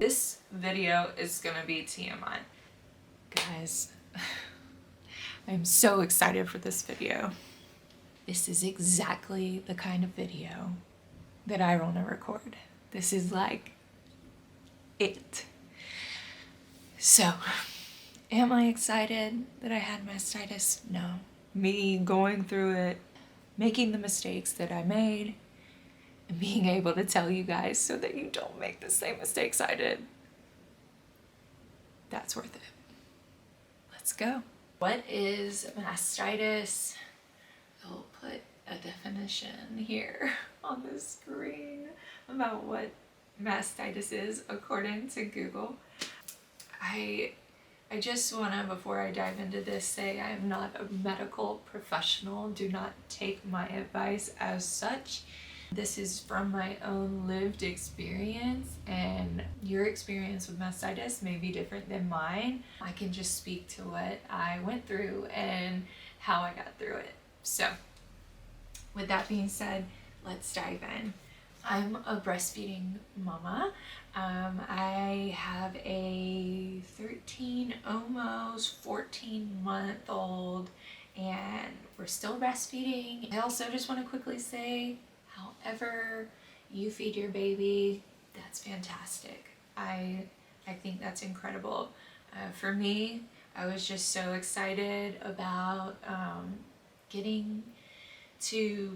This video is gonna be TMI. Guys, I'm so excited for this video. This is exactly the kind of video that I want to record. This is like it. So, am I excited that I had mastitis? No. Me going through it, making the mistakes that I made, and being able to tell you guys so that you don't make the same mistakes I did. That's worth it. Let's go. What is mastitis? I'll put a definition here on the screen about what mastitis is according to Google. I just want to, before I dive into this, say I am not a medical professional. Do not take my advice as such. This is from my own lived experience, and your experience with mastitis may be different than mine. I can just speak to what I went through and how I got through it. So, with that being said, let's dive in. I'm a breastfeeding mama. I have a 13, almost 14-month-old, and we're still breastfeeding. I also just want to quickly say, however you feed your baby, that's fantastic. I think that's incredible. For me, I was just so excited about getting to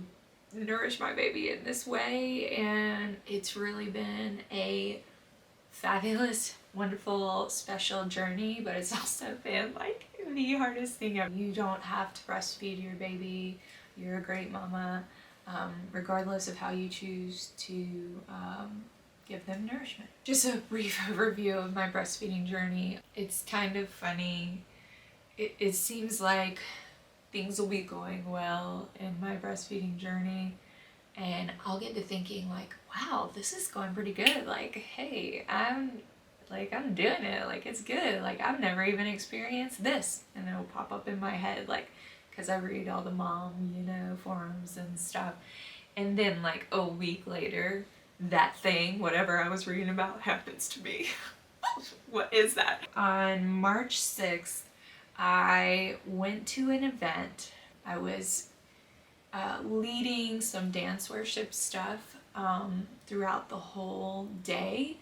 nourish my baby in this way, and it's really been a fabulous, wonderful, special journey, but it's also been like the hardest thing ever. You don't have to breastfeed your baby. You're a great mama, regardless of how you choose to give them nourishment. Just a brief overview of my breastfeeding journey. It's kind of funny. It seems like things will be going well in my breastfeeding journey, and I'll get to thinking like, wow, this is going pretty good. Like, hey, I'm doing it. Like, it's good. Like, I've never even experienced this. And it'll pop up in my head, like, because I read all the mom, forums and stuff. And then like a week later, that thing, whatever I was reading about, happens to me. What is that? On March 6th, I went to an event. I was leading some dance worship stuff throughout the whole day.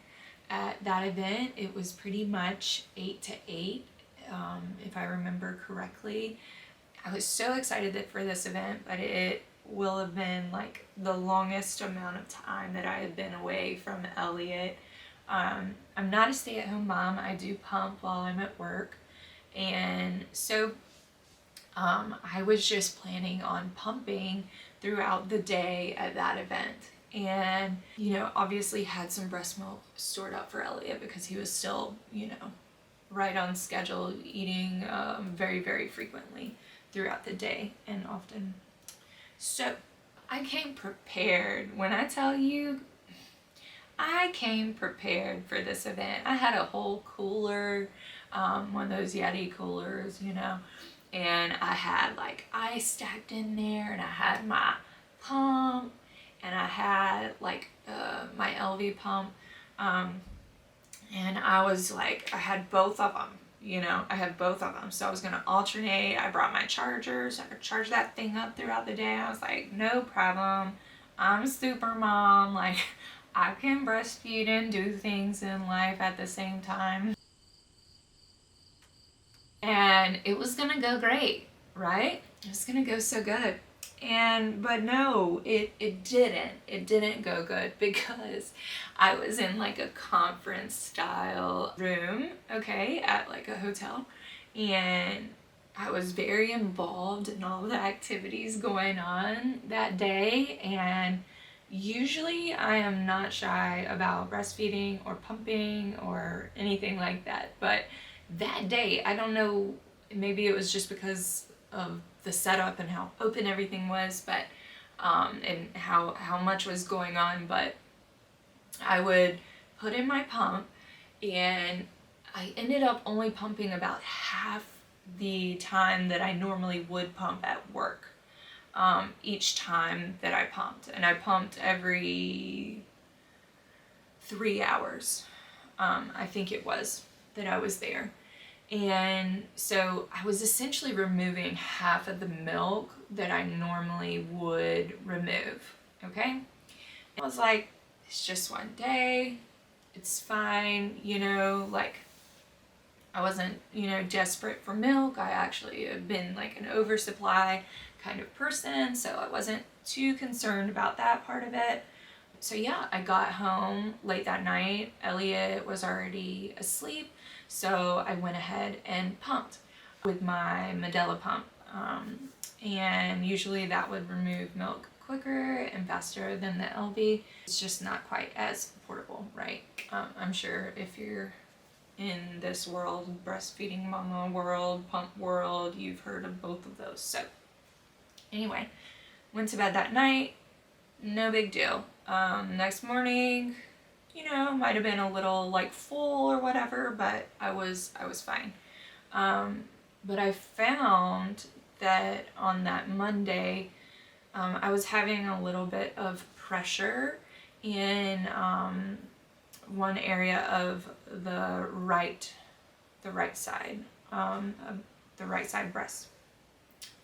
At that event, it was pretty much 8 to 8, if I remember correctly. I was so excited for this event, but it will have been like the longest amount of time that I had been away from Elliot. I'm not a stay-at-home mom. I do pump while I'm at work. And so I was just planning on pumping throughout the day at that event. And, obviously had some breast milk stored up for Elliot because he was still, right on schedule, eating very, very frequently throughout the day and often. So I came prepared. When I tell you, I came prepared for this event. I had a whole cooler, one of those Yeti coolers, and I had like ice stacked in there, and I had my pump, and I had like my LV pump, and I was like, I had both of them, I had both of them, so I was gonna alternate. I brought my charger so I could charge that thing up throughout the day. I was like, no problem, I'm a super mom, like I can breastfeed and do things in life at the same time. And it was gonna go great, right? It was gonna go so good. But no, it didn't. It didn't go good because I was in like a conference style room, okay, at like a hotel. And I was very involved in all the activities going on that day. And usually I am not shy about breastfeeding or pumping or anything like that. But that day, I don't know, maybe it was just because of the setup and how open everything was, but and how much was going on, but I would put in my pump, and I ended up only pumping about half the time that I normally would pump at work, each time that I pumped. And I pumped every 3 hours. I think it was that I was there. And so I was essentially removing half of the milk that I normally would remove, okay? I was like, it's just one day, it's fine, you know, like I wasn't, you know, desperate for milk. I actually have been like an oversupply kind of person, so I wasn't too concerned about that part of it. So yeah, I got home late that night. Elliot was already asleep, so I went ahead and pumped with my Medela pump. And usually that would remove milk quicker and faster than the LV. It's just not quite as portable, right? I'm sure if you're in this world, breastfeeding mama world, pump world, you've heard of both of those. So anyway, went to bed that night, no big deal. Next morning, you know, might have been a little like full or whatever, but I was fine. But I found that on that Monday, I was having a little bit of pressure in one area of the right side, the right side breast.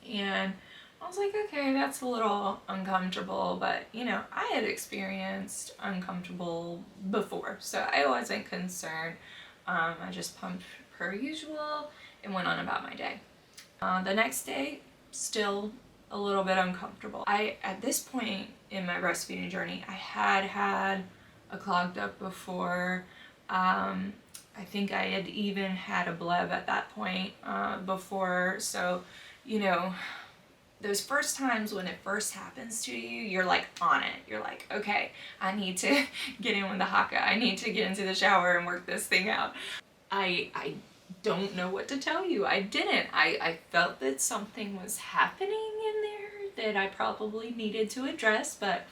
And I was like, okay, that's a little uncomfortable, but you know, I had experienced uncomfortable before, so I wasn't concerned. I just pumped per usual and went on about my day. The next day, still a little bit uncomfortable. At this point in my breastfeeding journey, I had a clogged duct before. I think I had even had a bleb at that point before, so you know, those first times when it first happens to you, you're like on it. You're like, okay, I need to get in with the Haakaa. I need to get into the shower and work this thing out. I don't know what to tell you. I didn't. I felt that something was happening in there that I probably needed to address, but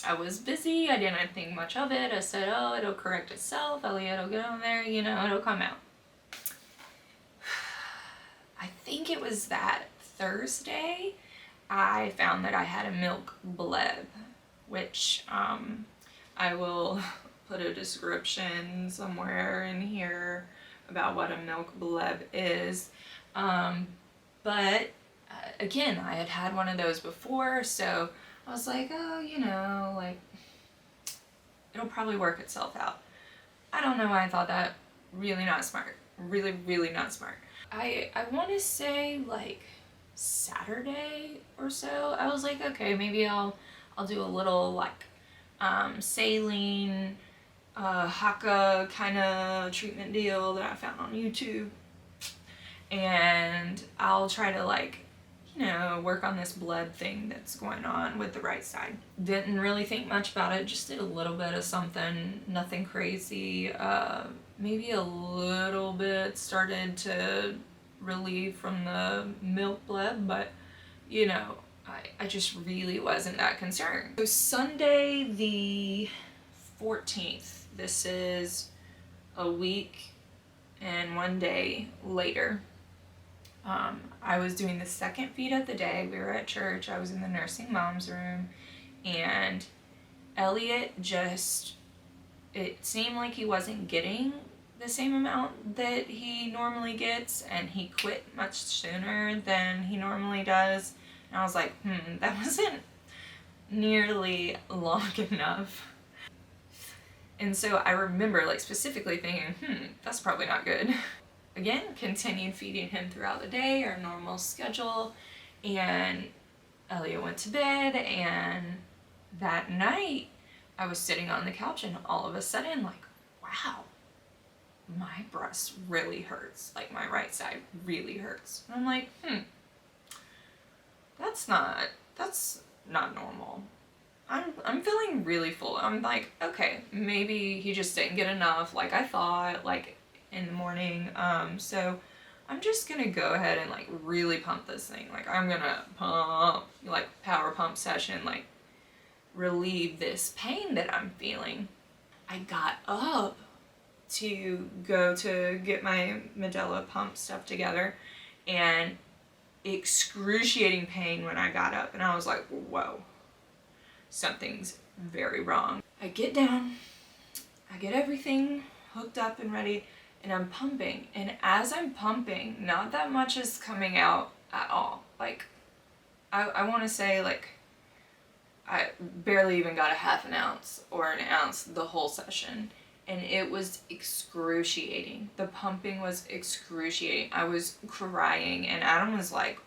I was busy. I didn't think much of it. I said, oh, it'll correct itself. Elliot will get on there, you know, it'll come out. I think it was that Thursday I found that I had a milk bleb, which I will put a description somewhere in here about what a milk bleb is. But again, I had had one of those before, so I was like, oh, you know, like it'll probably work itself out. I don't know why I thought that. Really not smart. Really not smart. I want to say like Saturday or so, I was like, okay, maybe I'll do a little like saline Haakaa kind of treatment deal that I found on YouTube, and I'll try to like, you know, work on this bleb thing that's going on with the right side. Didn't really think much about it, just did a little bit of something, nothing crazy. Maybe a little bit started to relieve from the milk bleb, but you know, I just really wasn't that concerned. So Sunday the 14th, this is a week and one day later, I was doing the second feed of the day. We were at church. I was in the nursing mom's room, and Elliot just, it seemed like he wasn't getting the same amount that he normally gets, and he quit much sooner than he normally does. And I was like, that wasn't nearly long enough. And so I remember like specifically thinking, that's probably not good. Again, continued feeding him throughout the day, our normal schedule, and Elliot went to bed, and that night I was sitting on the couch and all of a sudden like, wow, my breast really hurts. Like my right side really hurts. And I'm like, that's not normal. I'm feeling really full. I'm like, okay, maybe he just didn't get enough like I thought, like in the morning. So I'm just gonna go ahead and like really pump this thing. Like I'm gonna pump, like power pump session, like relieve this pain that I'm feeling. I got up to go to get my Medela pump stuff together, and excruciating pain when I got up, and I was like, whoa, something's very wrong. I get down, I get everything hooked up and ready, and I'm pumping. And as I'm pumping, not that much is coming out at all. Like, I want to say, like, I barely even got a half an ounce or an ounce the whole session. And it was excruciating. The pumping was excruciating. I was crying, and Adam was like,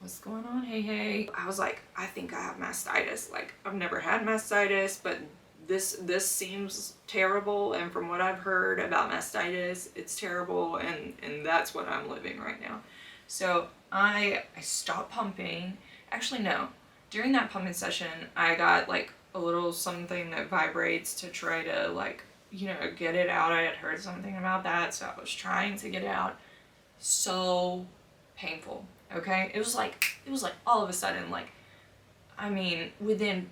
what's going on? Hey. I was like, I think I have mastitis. Like, I've never had mastitis, but this seems terrible, and from what I've heard about mastitis, it's terrible, and that's what I'm living right now. So I stopped pumping. Actually, no. During that pumping session, I got like a little something that vibrates to try to, like, you know, get it out. I had heard something about that, so I was trying to get it out. So painful, okay? It was like all of a sudden, like, I mean, within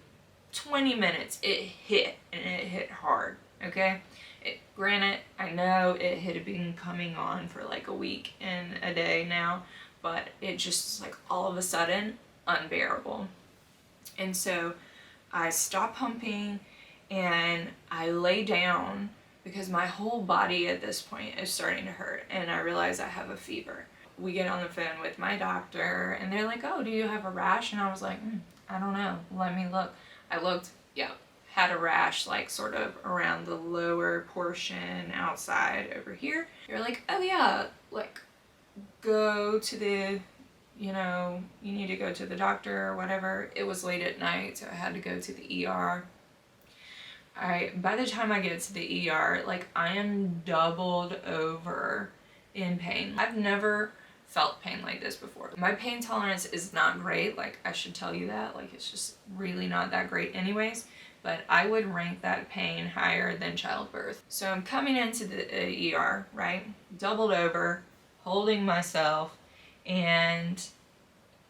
20 minutes, it hit, and it hit hard, okay? Granted, I know it had been coming on for like a week and a day now, but it just, like, all of a sudden, unbearable. And so I stopped pumping, and I lay down because my whole body at this point is starting to hurt, and I realize I have a fever. We get on the phone with my doctor, and they're like, oh, do you have a rash? And I was like, I don't know, let me look. I looked, yeah, had a rash, like, sort of around the lower portion outside over here. You're like, oh yeah, like, go to the, you know, you need to go to the doctor or whatever. It was late at night, so I had to go to the ER. By the time I get to the ER, like, I am doubled over in pain. I've never felt pain like this before. My pain tolerance is not great, like, I should tell you that, like, it's just really not that great anyways, but I would rank that pain higher than childbirth. So I'm coming into the ER, right, doubled over, holding myself, and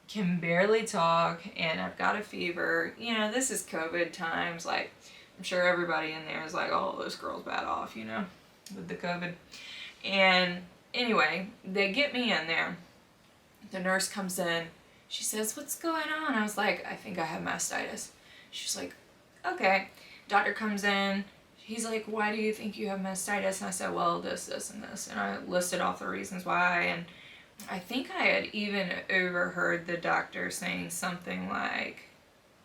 can barely talk, and I've got a fever. You know, this is COVID times, like, I'm sure everybody in there is like, oh, this girl's bad off, you know, with the COVID. And anyway, they get me in there. The nurse comes in. She says, what's going on? I was like, I think I have mastitis. She's like, okay. Doctor comes in. He's like, why do you think you have mastitis? And I said, well, this, and this. And I listed off the reasons why. And I think I had even overheard the doctor saying something like,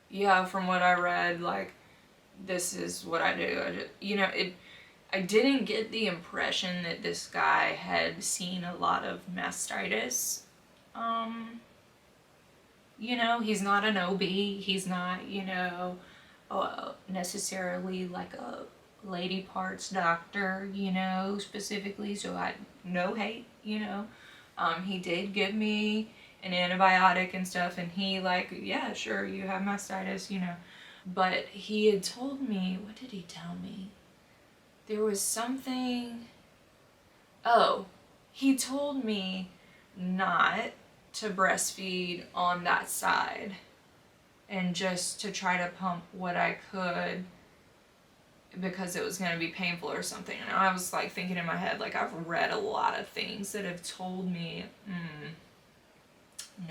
yeah, from what I read, like, this is what I do. You know, I didn't get the impression that this guy had seen a lot of mastitis. You know, he's not an OB. He's not, you know, necessarily like a lady parts doctor, you know, specifically. So no hate, you know. He did give me an antibiotic and stuff, and he, like, yeah, sure, you have mastitis, you know. But he had told me, what did he tell me? There was something, oh, he told me not to breastfeed on that side and just to try to pump what I could because it was going to be painful or something. And I was, like, thinking in my head, like, I've read a lot of things that have told me,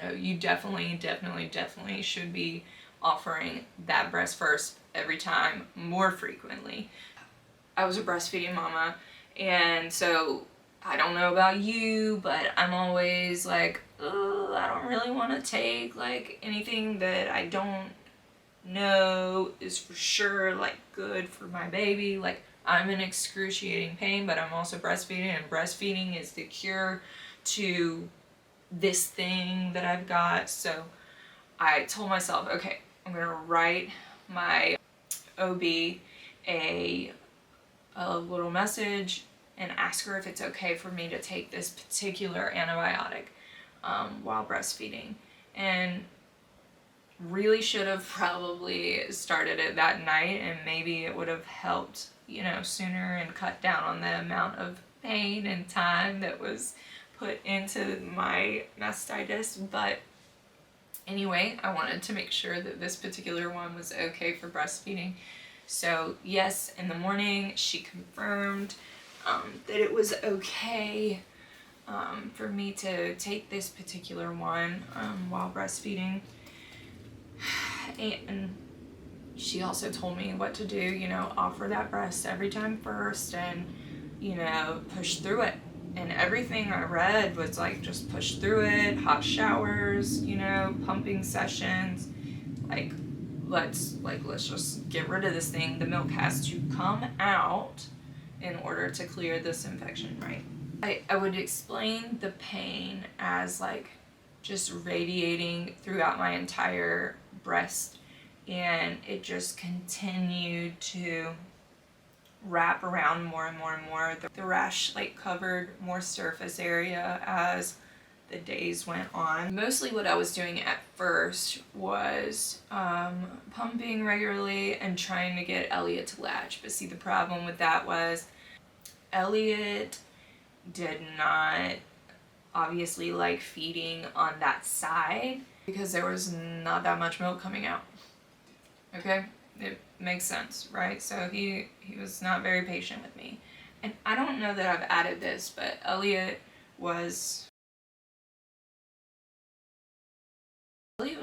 no, you definitely should be offering that breast first every time, more frequently. I was a breastfeeding mama, and so I don't know about you, but I'm always like, I don't really want to take, like, anything that I don't know is for sure, like, good for my baby. Like, I'm in excruciating pain, but I'm also breastfeeding, and breastfeeding is the cure to this thing that I've got. So I told myself, okay, I'm gonna write my OB a little message and ask her if it's okay for me to take this particular antibiotic while breastfeeding. And really should have probably started it that night, and maybe it would have helped, you know, sooner and cut down on the amount of pain and time that was put into my mastitis. But anyway, I wanted to make sure that this particular one was okay for breastfeeding. So yes, in the morning she confirmed that it was okay for me to take this particular one while breastfeeding. And she also told me what to do, you know, offer that breast every time first and, you know, push through it. And everything I read was like, just push through it, hot showers, you know, pumping sessions, like, let's just get rid of this thing. The milk has to come out in order to clear this infection, right? I would explain the pain as like just radiating throughout my entire breast, and it just continued to wrap around more and more and more. The rash like covered more surface area as the days went on. Mostly what I was doing at first was pumping regularly and trying to get Elliot to latch. But see, the problem with that was Elliot did not obviously like feeding on that side because there was not that much milk coming out. Okay? It makes sense, right? So he was not very patient with me. And I don't know that I've added this, but Elliot was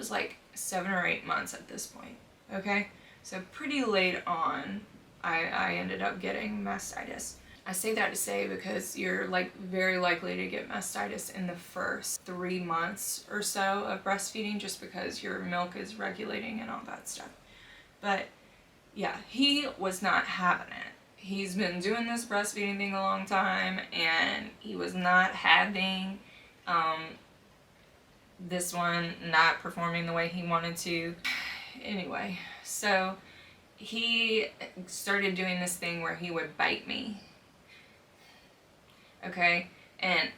like 7 or 8 months at this point, okay? So pretty late on, I ended up getting mastitis. I say that to say because you're like very likely to get mastitis in the first 3 months or so of breastfeeding just because your milk is regulating and all that stuff. But yeah, he was not having it. He's been doing this breastfeeding thing a long time and he was not having this one not performing the way he wanted to. Anyway, so he started doing this thing where he would bite me. Okay, and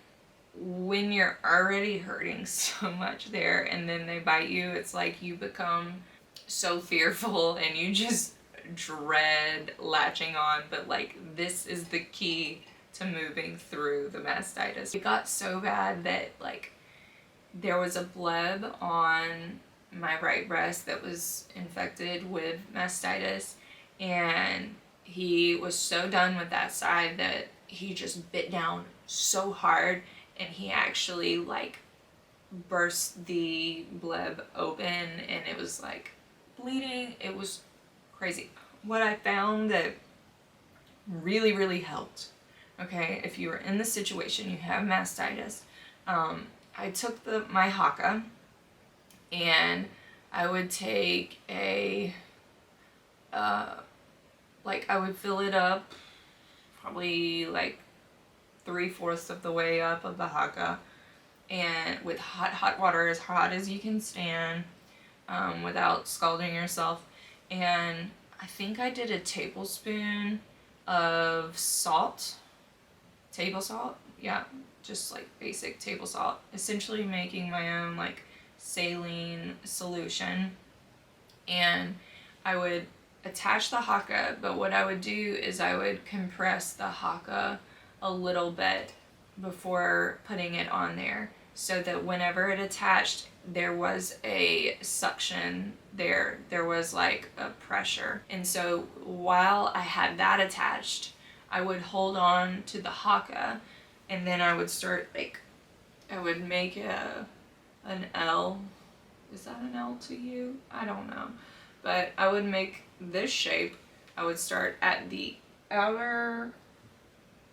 when you're already hurting so much there and then they bite you, it's like you become so fearful and you just dread latching on. But like, this is the key to moving through the mastitis. It got so bad that like there was a bleb on my right breast that was infected with mastitis, and he was so done with that side that he just bit down so hard and he actually like burst the bleb open and it was like bleeding. It was crazy. What I found that really helped, okay, if you were in the situation, you have mastitis, I took my Haakaa and I would take a like I would fill it up probably like 3/4 of the way up of the Haakaa, and with hot water, as hot as you can stand, without scalding yourself. And I think I did a tablespoon of salt, table salt, yeah, just like basic table salt, essentially making my own like saline solution. And I would attach the Haakaa, but what I would do is I would compress the Haakaa a little bit before putting it on there, so that whenever it attached, there was a suction there. There was like a pressure. And so while I had that attached, I would hold on to the Haakaa, and then I would start like, I would make an L. Is that an L to you? I don't know. But I would make this shape. I would start at the outer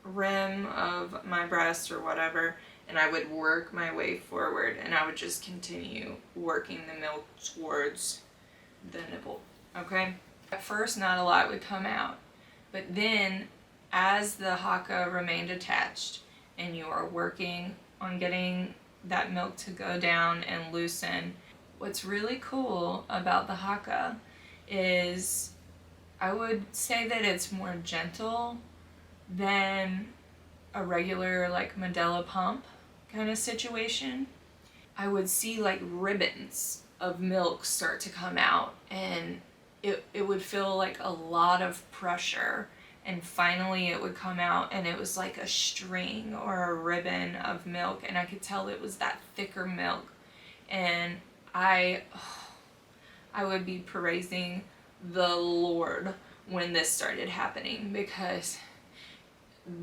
rim of my breast or whatever, and I would work my way forward, and I would just continue working the milk towards the nipple, okay? At first, not a lot would come out, but then as the Haakaa remained attached and you are working on getting that milk to go down and loosen, what's really cool about the Haakaa is I would say that it's more gentle than a regular like Medela pump kind of situation. I would see like ribbons of milk start to come out, and it would feel like a lot of pressure, and finally it would come out and it was like a string or a ribbon of milk, and I could tell it was that thicker milk. And I would be praising the Lord when this started happening, because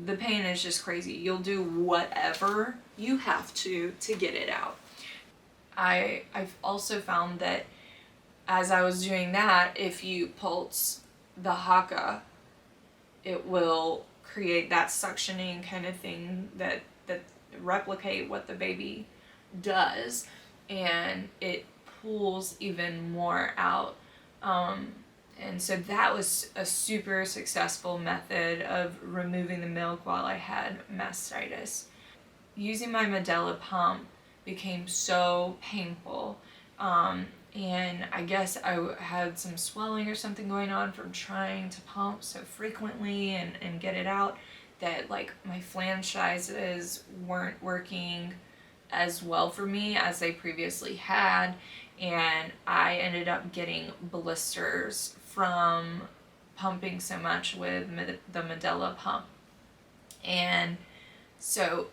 the pain is just crazy. You'll do whatever you have to get it out. I've also found that as I was doing that, if you pulse the Haakaa, it will create that suctioning kind of thing that replicate what the baby does, and it pulls even more out. And so that was a super successful method of removing the milk while I had mastitis. Using my Medela pump became so painful. And I guess I had some swelling or something going on from trying to pump so frequently and get it out, that like my flange sizes weren't working as well for me as they previously had, and I ended up getting blisters from pumping so much with the Medela pump. And so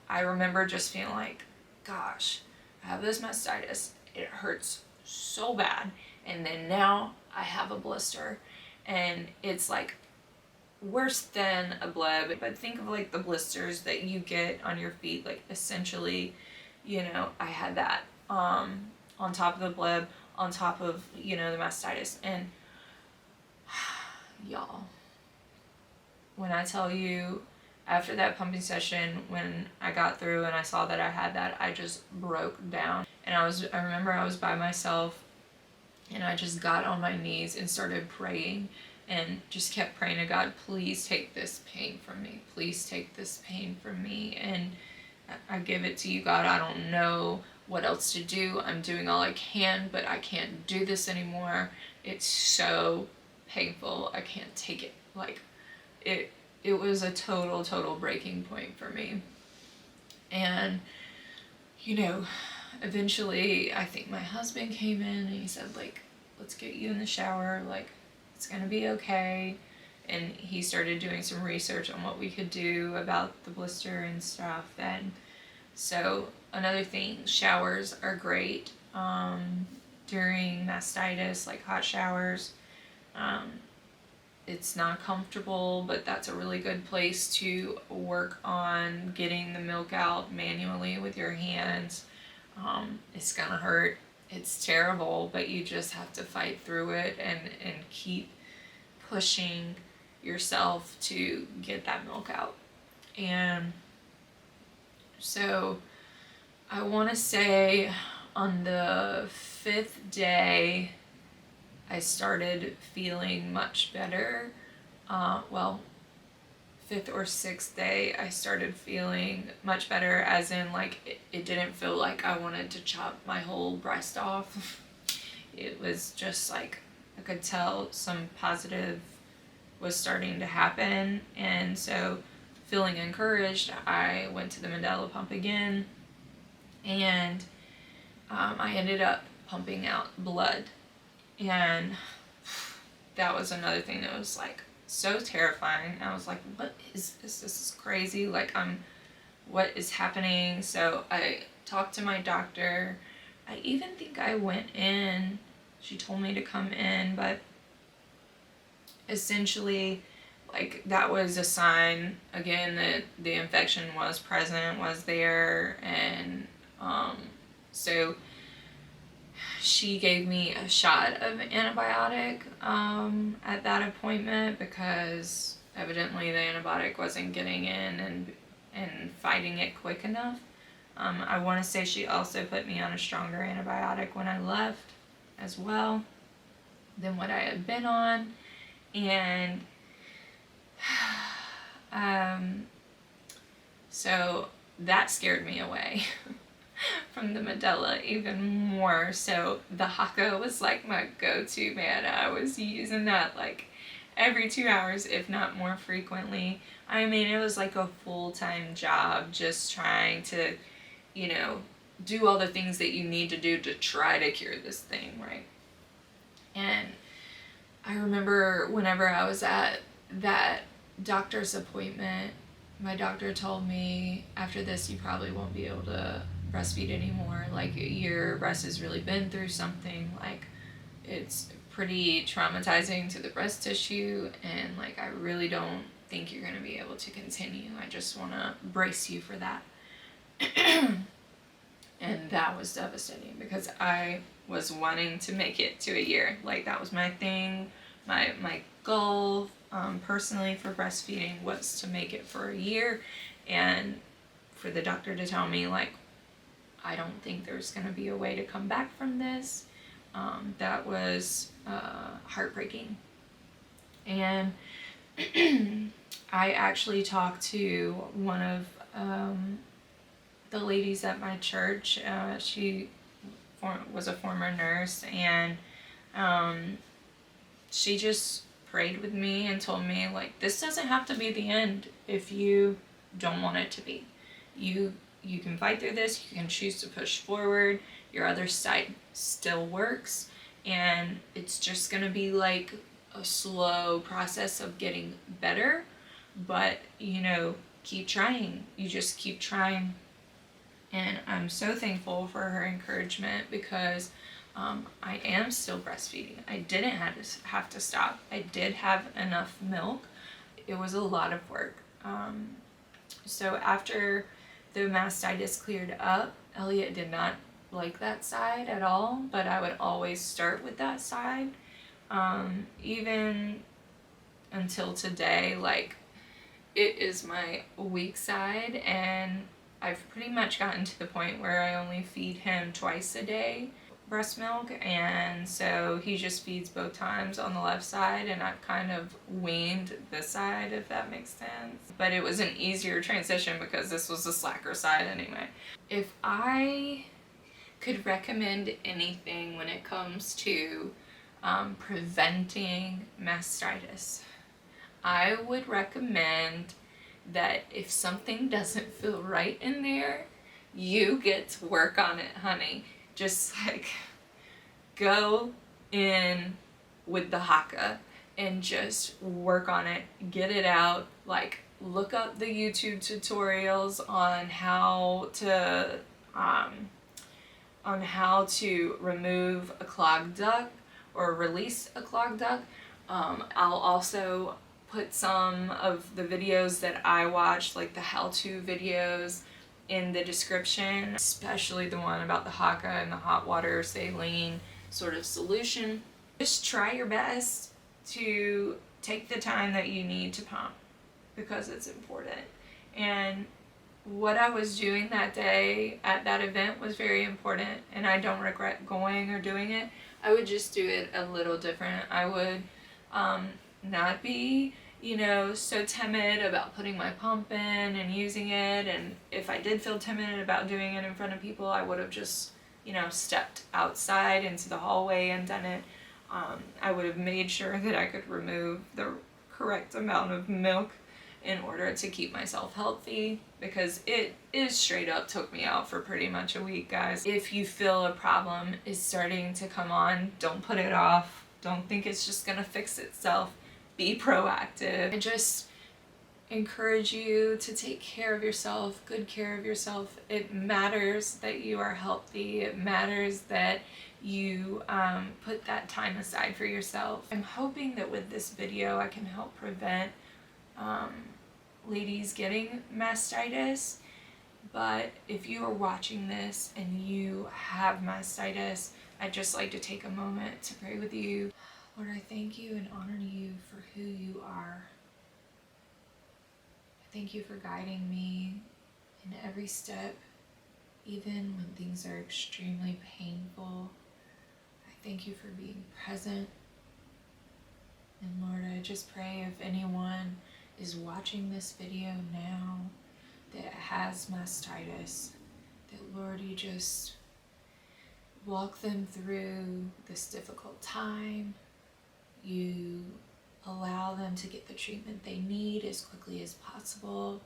I remember just feeling like, gosh, I have this mastitis, it hurts so bad, and then now I have a blister, and it's like worse than a bleb. But think of like the blisters that you get on your feet, like essentially, you know, I had that on top of the bleb, on top of, you know, the mastitis. And y'all, when I tell you, after that pumping session, when I got through and I saw that I had that, I just broke down. And I remember I was by myself, and I just got on my knees and started praying, and just kept praying to God, please take this pain from me. Please take this pain from me. And I give it to you, God. I don't know what else to do. I'm doing all I can, but I can't do this anymore. It's so painful. I can't take it. Like, it was a total breaking point for me. And, you know, eventually I think my husband came in and he said, like, let's get you in the shower, like, it's gonna be okay. And he started doing some research on what we could do about the blister and stuff. And so another thing, showers are great during mastitis, like hot showers. It's not comfortable, but that's a really good place to work on getting the milk out manually with your hands. It's gonna hurt. It's terrible, but you just have to fight through it and keep pushing yourself to get that milk out. And so I want to say on the 5th day, I started feeling much better. 5th or 6th day, I started feeling much better, as in like it didn't feel like I wanted to chop my whole breast off. It was just like I could tell some positive was starting to happen, and so feeling encouraged, I went to the Medela pump again, and I ended up pumping out blood. And that was another thing that was like so terrifying. I was like, what is this? This is crazy. Like, what is happening? So I talked to my doctor. I even think I went in. She told me to come in, but essentially, like, that was a sign, again, that the infection was present, was there. And so she gave me a shot of antibiotic at that appointment, because evidently the antibiotic wasn't getting in and fighting it quick enough. I want to say she also put me on a stronger antibiotic when I left as well than what I had been on. And so that scared me away from the Medela even more. So the Haakaa was like my go-to, man. I was using that like every 2 hours, if not more frequently. I mean, it was like a full-time job, just trying to, you know, do all the things that you need to do to try to cure this thing, right? And I remember whenever I was at that doctor's appointment, my doctor told me, after this, you probably won't be able to breastfeed anymore. Like, your breast has really been through something. Like, it's pretty traumatizing to the breast tissue, and like, I really don't think you're going to be able to continue. I just want to brace you for that. And that was devastating, because I was wanting to make it to a year. Like, that was my thing. My goal personally for breastfeeding was to make it for a year, and for the doctor to tell me, like, I don't think there's going to be a way to come back from this, that was heartbreaking. And I actually talked to one of the ladies at my church. She was a former nurse, and she just prayed with me and told me, like, this doesn't have to be the end if you don't want it to be. You can fight through this, you can choose to push forward, your other side still works, and it's just gonna be like a slow process of getting better, but you know, keep trying. You just keep trying. And I'm so thankful for her encouragement, because I am still breastfeeding. I didn't have to stop. I did have enough milk. It was a lot of work. So after the mastitis cleared up, Elliot did not like that side at all, but I would always start with that side. Even until today, like, it is my weak side, and I've pretty much gotten to the point where I only feed him twice a day breast milk, and so he just feeds both times on the left side, and I've kind of weaned this side, if that makes sense. But it was an easier transition because this was the slacker side anyway. If I could recommend anything when it comes to preventing mastitis, I would recommend that if something doesn't feel right in there, you get to work on it, honey. Just like go in with the Haakaa and just work on it, get it out. Like, look up the YouTube tutorials on how to remove a clogged duct or release a clogged duct. I'll also put some of the videos that I watched, like the how-to videos, in the description, especially the one about the Haakaa and the hot water saline sort of solution. Just try your best to take the time that you need to pump, because it's important. And what I was doing that day at that event was very important, and I don't regret going or doing it. I would just do it a little different. I would not be, you know, so timid about putting my pump in and using it, and if I did feel timid about doing it in front of people, I would have just, you know, stepped outside into the hallway and done it. I would have made sure that I could remove the correct amount of milk in order to keep myself healthy, because it straight up took me out for pretty much a week, guys. If you feel a problem is starting to come on, don't put it off. Don't think it's just gonna fix itself. Be proactive. I just encourage you to take care of yourself, good care of yourself. It matters that you are healthy. It matters that you put that time aside for yourself. I'm hoping that with this video I can help prevent ladies getting mastitis. But if you are watching this and you have mastitis, I'd just like to take a moment to pray with you. Lord, I thank you and honor you for who you are. I thank you for guiding me in every step, even when things are extremely painful. I thank you for being present. And Lord, I just pray if anyone is watching this video now that has mastitis, that Lord, you just walk them through this difficult time. You allow them to get the treatment they need as quickly as possible.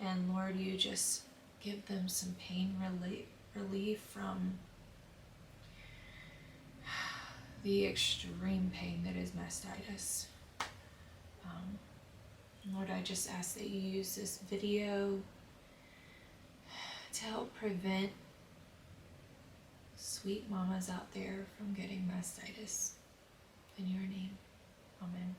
And Lord, you just give them some pain relief from the extreme pain that is mastitis. Lord, I just ask that you use this video to help prevent sweet mamas out there from getting mastitis. In your name, amen.